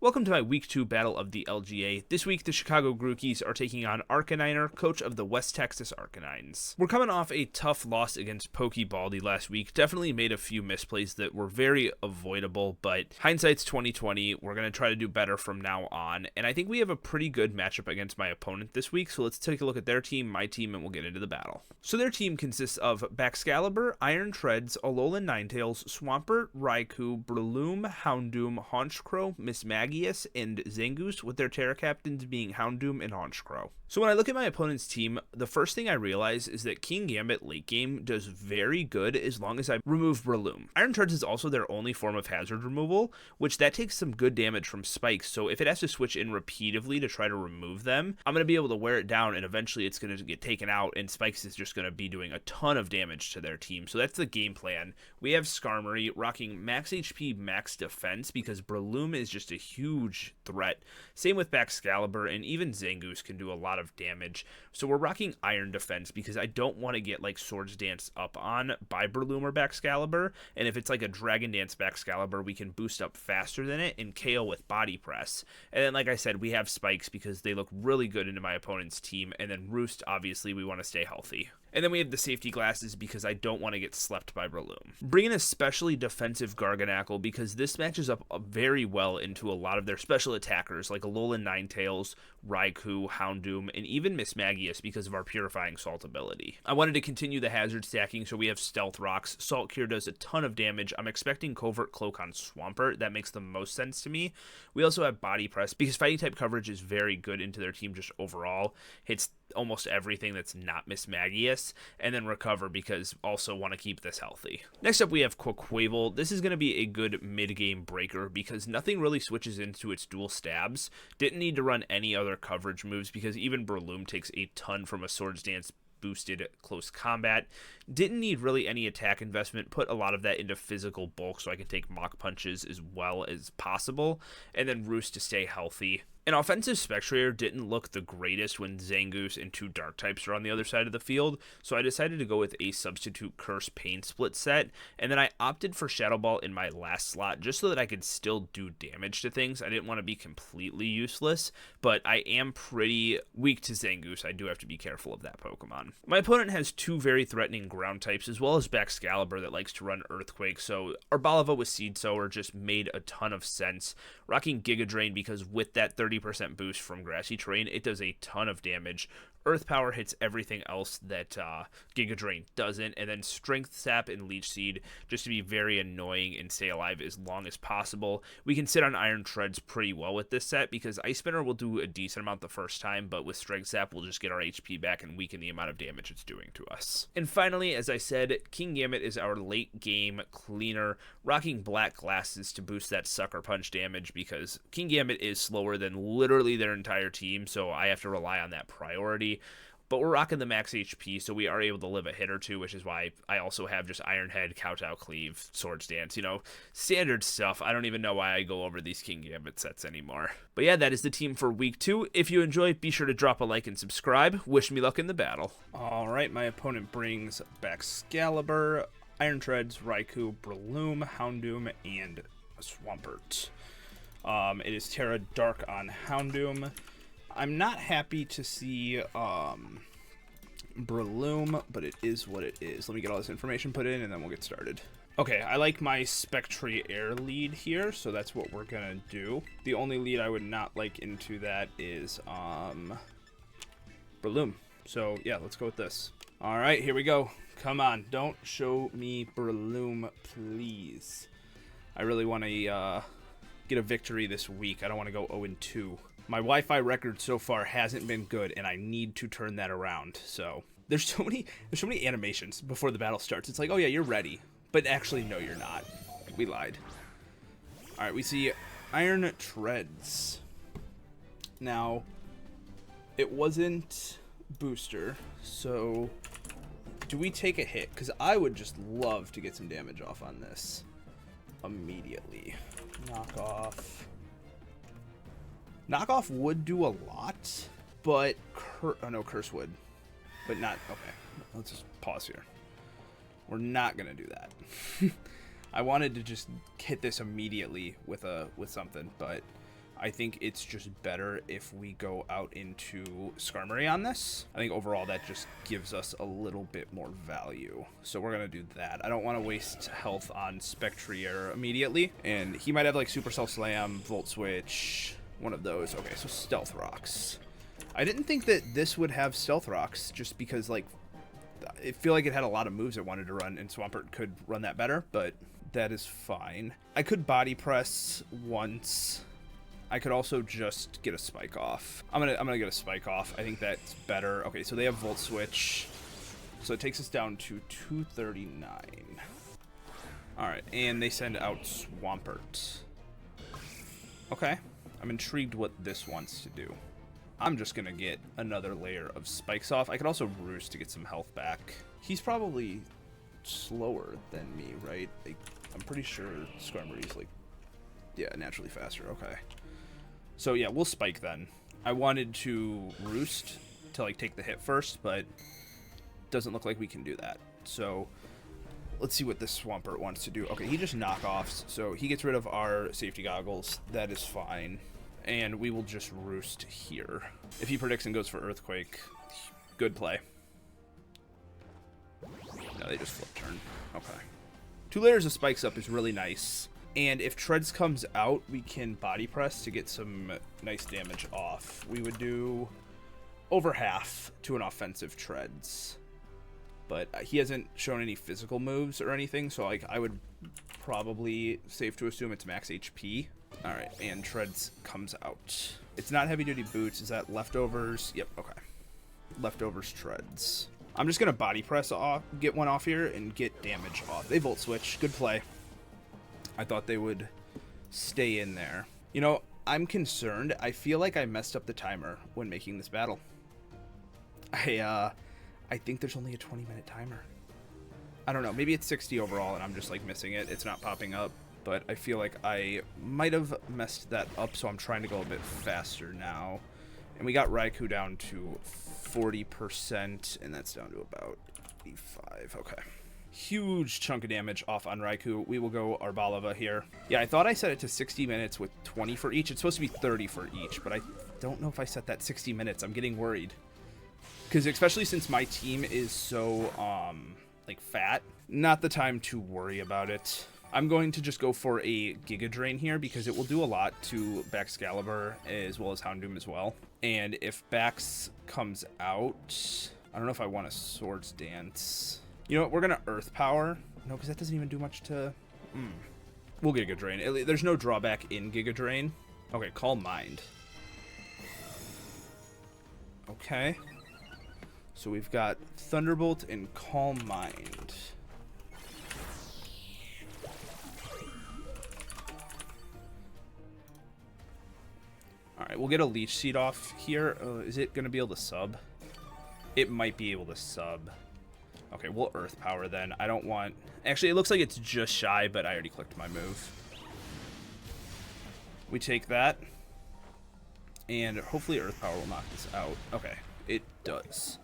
Welcome to my Week 2 battle of the LGA. This week, the Chicago Grookies are taking on Rk9er, coach of the West Texas Rk9s. We're coming off a tough loss against Pokebaldi last week. Definitely made a few misplays that were very avoidable, but hindsight's 2020. We're going to try to do better from now on, and I think we have a pretty good matchup against my opponent this week, so let's take a look at their team, my team, and we'll get into the battle. So their team consists of Baxcalibur, Iron Treads, Alolan Ninetales, Swampert, Raikou, Breloom, Houndoom, Honchkrow, Miss Maggie, and Zangoose, with their Terra Captains being Houndoom and Honchkrow. So when I look at my opponent's team, the first thing I realize is that Kingambit late game does very good as long as I remove Breloom. Iron Treads is also their only form of hazard removal, which that takes some good damage from spikes, so if it has to switch in repeatedly to try to remove them, I'm going to be able to wear it down and eventually it's going to get taken out and spikes is just going to be doing a ton of damage to their team. So that's the game plan. We have Skarmory rocking max HP, max defense because Breloom is just a huge threat. Same with Baxcalibur, and even Zangoose can do a lot of damage. So we're rocking Iron Defense because I don't want to get like Swords Dance up on by Breloom or Baxcalibur, and if it's like a Dragon Dance Baxcalibur, we can boost up faster than it and KO with Body Press. And then like I said, we have Spikes because they look really good into my opponent's team, and then Roost, obviously we want to stay healthy. And then we have the safety glasses because I don't want to get slept by Breloom. Bring in a specially defensive Garganacl because this matches up very well into a lot of their special attackers like Alolan Ninetales, Raikou, Houndoom, and even Mismagius because of our Purifying Salt ability. I wanted to continue the hazard stacking, so we have Stealth Rocks. Salt Cure does a ton of damage. I'm expecting Covert Cloak on Swampert. That makes the most sense to me. We also have Body Press because fighting type coverage is very good into their team just overall. Hits almost everything that's not Mismagius, and then Recover because also want to keep this healthy. Next up we have Quaquaval. This is going to be a good mid-game breaker because nothing really switches into its dual stabs. Didn't need to run any other coverage moves because even Breloom takes a ton from a Swords Dance boosted close combat. Didn't need really any attack investment, put a lot of that into physical bulk so I can take Mach Punches as well as possible, and then Roost to stay healthy. An offensive Spectrator didn't look the greatest when Zangoose and two Dark types are on the other side of the field, so I decided to go with a substitute Curse Pain split set, and then I opted for Shadow Ball in my last slot just so that I could still do damage to things. I didn't want to be completely useless, but I am pretty weak to Zangoose. I do have to be careful of that Pokemon. My opponent has two very threatening ground types as well as Baxcalibur that likes to run Earthquake, so Arboliva with Seed Sower just made a ton of sense. Rocking Giga Drain because with that 30% boost from Grassy Terrain, it does a ton of damage. Earth Power hits everything else that Giga Drain doesn't, and then Strength Sap and Leech Seed just to be very annoying and stay alive as long as possible. We can sit on Iron Treads pretty well with this set because Ice Spinner will do a decent amount the first time, but with Strength Sap we'll just get our HP back and weaken the amount of damage it's doing to us. And finally, as I said, Kingambit is our late game cleaner, rocking Black Glasses to boost that Sucker Punch damage because Kingambit is slower than literally their entire team, so I have to rely on that priority. But we're rocking the max HP, so we are able to live a hit or two, which is why I also have just Iron Head, Kowtow Cleave, Swords Dance, standard stuff. I don't even know why I go over these Kingambit sets anymore. But yeah, that is the team for Week 2. If you enjoy, be sure to drop a like and subscribe. Wish me luck in the battle. Alright, my opponent brings Baxcalibur, Iron Treads, Raikou, Breloom, Houndoom, and Swampert. It is Terra Dark on Houndoom. I'm not happy to see Breloom, but it is what it is. Let me get all this information put in, and then we'll get started. Okay, I like my Spectre Air lead here, so that's what we're gonna do. The only lead I would not like into that is Breloom. So yeah, let's go with this. All right, here we go. Come on, don't show me Breloom, please. I really want to get a victory this week. I don't want to go 0-2. My Wi-Fi record so far hasn't been good, and I need to turn that around. So there's so many animations before the battle starts. It's like, oh yeah, you're ready, but actually, no, you're not. We lied. All right, we see Iron Treads. Now, it wasn't booster, so do we take a hit? Because I would just love to get some damage off on this immediately. Knockoff would do a lot, but Curse would, but not. Okay, let's just pause here. We're not gonna do that. I wanted to just hit this immediately with something, but I think it's just better if we go out into Skarmory on this. I think overall that just gives us a little bit more value. So we're going to do that. I don't want to waste health on Spectrier immediately. And he might have like Supercell Slam, Volt Switch, one of those. Okay, so Stealth Rocks. I didn't think that this would have Stealth Rocks just because like I feel like it had a lot of moves it wanted to run and Swampert could run that better, but that is fine. I could Body Press once. I could also just get a Spike off. I'm gonna get a Spike off. I think that's better. Okay, so they have Volt Switch. So it takes us down to 239. Alright, and they send out Swampert. Okay. I'm intrigued what this wants to do. I'm just gonna get another layer of spikes off. I could also Roost to get some health back. He's probably slower than me, right? Like, I'm pretty sure Skarmory's like, yeah, naturally faster. Okay. So yeah, we'll spike then. I wanted to Roost to like take the hit first, but doesn't look like we can do that. So let's see what this Swampert wants to do. Okay, he just knockoffs, so he gets rid of our safety goggles. That is fine. And we will just Roost here. If he predicts and goes for Earthquake, good play. No, they just flip turn. Okay. 2 layers of spikes up is really nice. And if Treads comes out, we can Body Press to get some nice damage off. We would do over half to an offensive Treads. But he hasn't shown any physical moves or anything, so like I would probably safe to assume it's max HP. Alright, and Treads comes out. It's not heavy duty boots. Is that leftovers? Yep, okay. Leftovers Treads. I'm just gonna Body Press off, get one off here, and get damage off. They Volt Switch. Good play. I thought they would stay in there. You know, I'm concerned. I feel like I messed up the timer when making this battle. I think there's only a 20-minute timer. I don't know. Maybe it's 60 overall, and I'm just, like, missing it. It's not popping up. But I feel like I might have messed that up, so I'm trying to go a bit faster now. And we got Raikou down to 40%, and that's down to about 85. Okay. Huge chunk of damage off on Raikou. We will go Arboliva here. Yeah, I thought I set it to 60 minutes with 20 for each. It's supposed to be 30 for each, but I don't know if I set that 60 minutes. I'm getting worried. Because especially since my team is so, like, fat, not the time to worry about it. I'm going to just go for a Giga Drain here because it will do a lot to Baxcalibur as well as Houndoom as well. And if Bax comes out, I don't know if I want a Swords Dance. You know what? We're going to Earth Power. No, because that doesn't even do much to... We'll Giga Drain. There's no drawback in Giga Drain. Okay, Calm Mind. Okay. So we've got Thunderbolt and Calm Mind. Alright, we'll get a Leech Seed off here. Is it going to be able to sub? It might be able to sub. Okay, we'll Earth Power then. I don't want... Actually, it looks like it's just shy, but I already clicked my move. We take that. And hopefully Earth Power will knock this out. Okay, it does.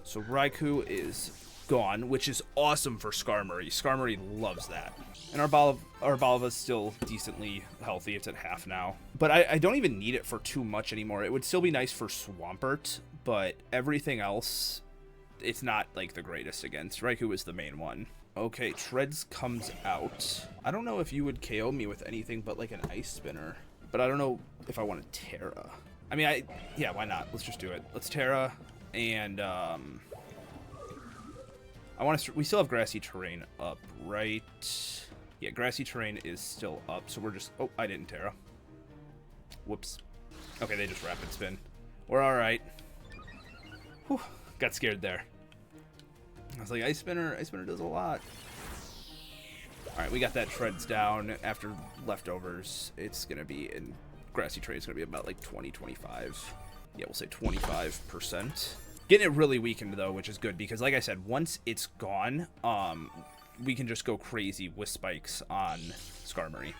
So Raikou is gone, which is awesome for Skarmory. Skarmory loves that. And Arboliva's still decently healthy. It's at half now. But I don't even need it for too much anymore. It would still be nice for Swampert, but everything else, it's not like the greatest against. Raikou is the main one. Okay, Treads comes out. I don't know if you would KO me with anything but like an Ice Spinner. But I don't know if I want to Terra. I mean, yeah, why not? Let's just do it. Let's Terra, and we still have Grassy Terrain up, right? Yeah, Grassy Terrain is still up, so we're just... Oh, I didn't Terra. Whoops. Okay, they just Rapid Spin. We're alright. Whew, got scared there. I was like, Ice Spinner does a lot. Alright, we got that Treads down. After leftovers, it's going to be in... Grassy Terrain is going to be about like 20, 25. Yeah, we'll say 25%. Getting it really weakened, though, which is good, because like I said, once it's gone, we can just go crazy with spikes on Skarmory.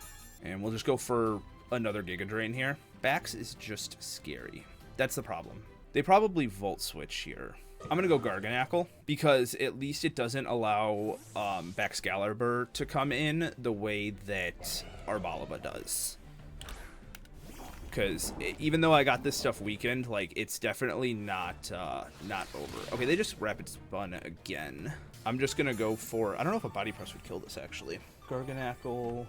And we'll just go for another Giga Drain here. Bax is just scary. That's the problem. They probably Volt Switch here. I'm going to go Garganacl, because at least it doesn't allow Baxcalibur to come in the way that Arboliva does. because even though I got this stuff weakened, like, it's definitely not over. Okay, they just rapid spun again. I'm just gonna go for, I don't know if a body press would kill this, actually. Garganackle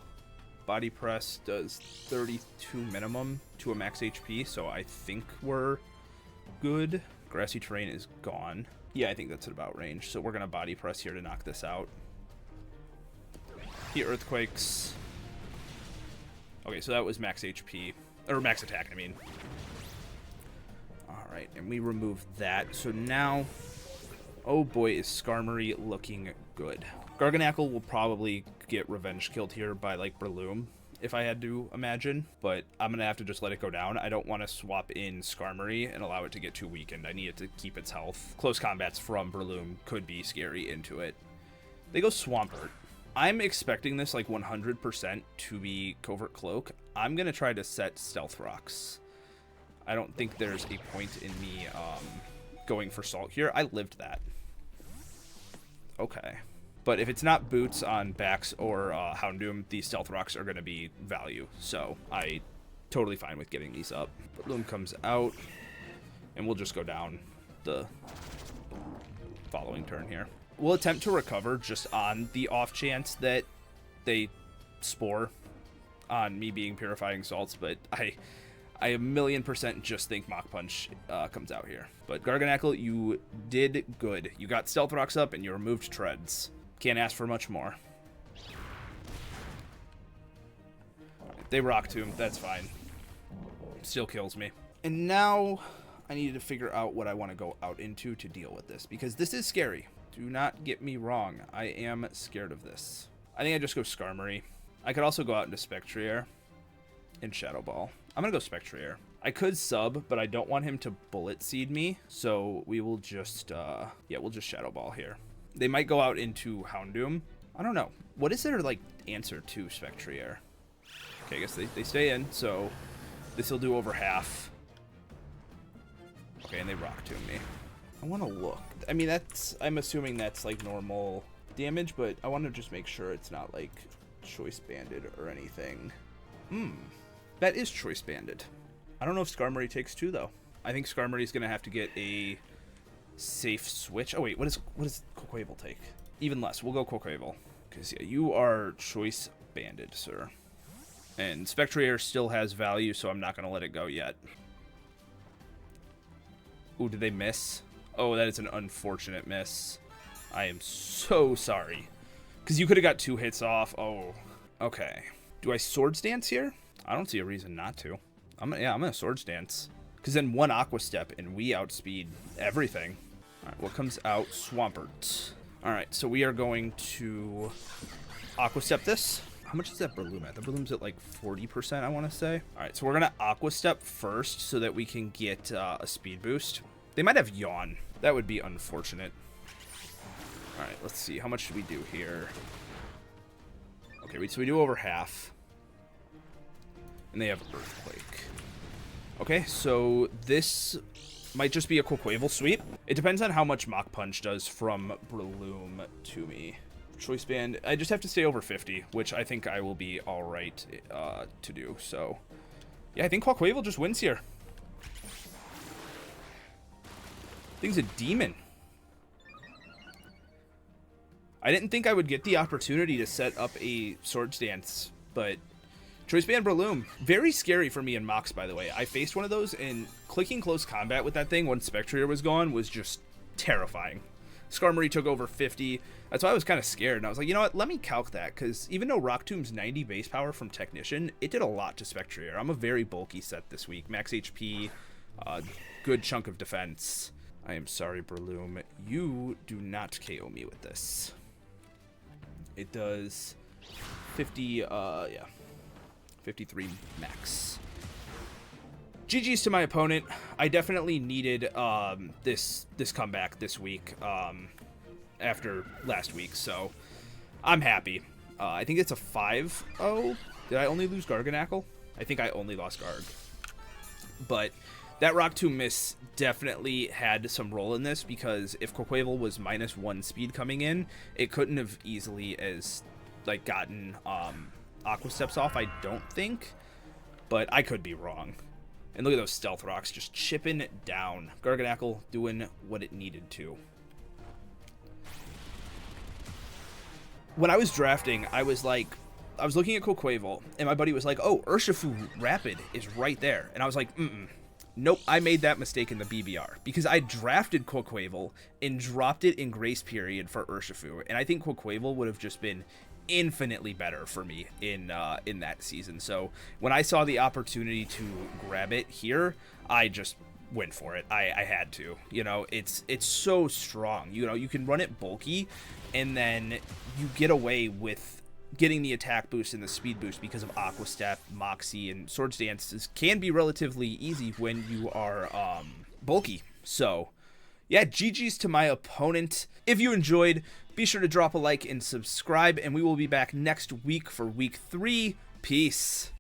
body press does 32 minimum to a max HP, so I think we're good. Grassy terrain is gone. Yeah, I think that's at about range, so we're gonna body press here to knock this out. The earthquakes. Okay, so that was max HP, or max attack, I mean. All right, and we remove that. So now, oh boy, is Skarmory looking good. Garganackle will probably get revenge killed here by, like, Breloom, if I had to imagine. But I'm going to have to just let it go down. I don't want to swap in Skarmory and allow it to get too weakened. I need it to keep its health. Close combats from Breloom could be scary into it. They go Swampert. I'm expecting this, like, 100% to be Covert Cloak. I'm going to try to set Stealth Rocks. I don't think there's a point in me going for Salt here. I lived that. Okay. But if it's not Boots on Bax or Houndoom, these Stealth Rocks are going to be value. So I totally fine with getting these up. Breloom comes out, and we'll just go down the following turn here. We'll attempt to recover just on the off chance that they Spore on me being Purifying Salts, but I 1,000,000% just think Mach Punch comes out here. But Garganackle, you did good. You got Stealth Rocks up and you removed Treads. Can't ask for much more. Right, they Rock Tomb, that's fine. Still kills me. And now I need to figure out what I want to go out into to deal with this, because this is scary. Do not get me wrong. I am scared of this. I think I just go Skarmory. I could also go out into Spectrier and Shadow Ball. I'm going to go Spectrier. I could sub, but I don't want him to Bullet Seed me, so we will just, yeah, we'll just Shadow Ball here. They might go out into Houndoom. I don't know. What is their, like, answer to Spectrier? Okay, I guess they stay in, so this will do over half. Okay, and they Rock Tomb me. I want to look. I mean, I'm assuming that's, like, normal damage, but I want to just make sure it's not, like, Choice Banded or anything. That is Choice Banded. I don't know if Skarmory takes 2, though. I think Skarmory's going to have to get a safe switch. Oh, wait, what does Quaquaval take? Even less. We'll go Quaquaval. Because, yeah, you are Choice Banded, sir. And Spectrier still has value, so I'm not going to let it go yet. Ooh, did they miss? Oh, that is an unfortunate miss. I am so sorry. Because you could have got 2 hits off. Oh, okay. Do I Swords Dance here? I don't see a reason not to. I'm gonna Swords Dance. Because then 1 Aqua Step and we outspeed everything. All right, what comes out? Swampert. All right, so we are going to Aqua Step this. How much is that Breloom at? The Breloom's at like 40%, I want to say. All right, so we're going to Aqua Step first so that we can get a speed boost. They might have Yawn. That would be unfortunate. All right, let's see. How much should we do here? Okay, so we do over half. And they have Earthquake. Okay, so this might just be a Quaquaval sweep. It depends on how much Mach Punch does from Breloom to me. Choice Band, I just have to stay over 50, which I think I will be all right to do. So, yeah, I think Quaquaval just wins here. Thing's a demon. I didn't think I would get the opportunity to set up a Swords Dance, but Choice Band Breloom, very scary for me in Mox, by the way. I faced one of those, and clicking close combat with that thing once Spectrier was gone was just terrifying. Skarmory took over 50. That's why I was kind of scared. And I was like, you know what? Let me calc that. Because even though Rock Tomb's 90 base power from Technician, it did a lot to Spectrier. I'm a very bulky set this week. Max HP, good chunk of defense. I am sorry, Breloom. You do not KO me with this. It does 50, yeah. 53 max. GG's to my opponent. I definitely needed this comeback this week after last week, so I'm happy. I think it's a 5-0. Did I only lose Garganackle? I think I only lost Garg. But that Rock Tomb miss definitely had some role in this, because if Quaquaval was -1 speed coming in, it couldn't have easily as like gotten Aqua Steps off, I don't think. But I could be wrong. And look at those stealth rocks just chipping down. Garganackle doing what it needed to. When I was drafting, I was looking at Quaquaval, and my buddy was like, oh, Urshifu Rapid is right there. And I was like, nope, I made that mistake in the BBR. Because I drafted Quaquaval and dropped it in Grace Period for Urshifu. And I think Quaquaval would have just been infinitely better for me in that season. So when I saw the opportunity to grab it here, I just went for it. I had to. You know, it's so strong. You know, you can run it bulky, and then you get away with getting the attack boost and the speed boost because of Aqua Step, Moxie, and Swords Dances can be relatively easy when you are bulky. So yeah, GG's to my opponent. If you enjoyed, be sure to drop a like and subscribe, and we will be back next week for week 3. Peace.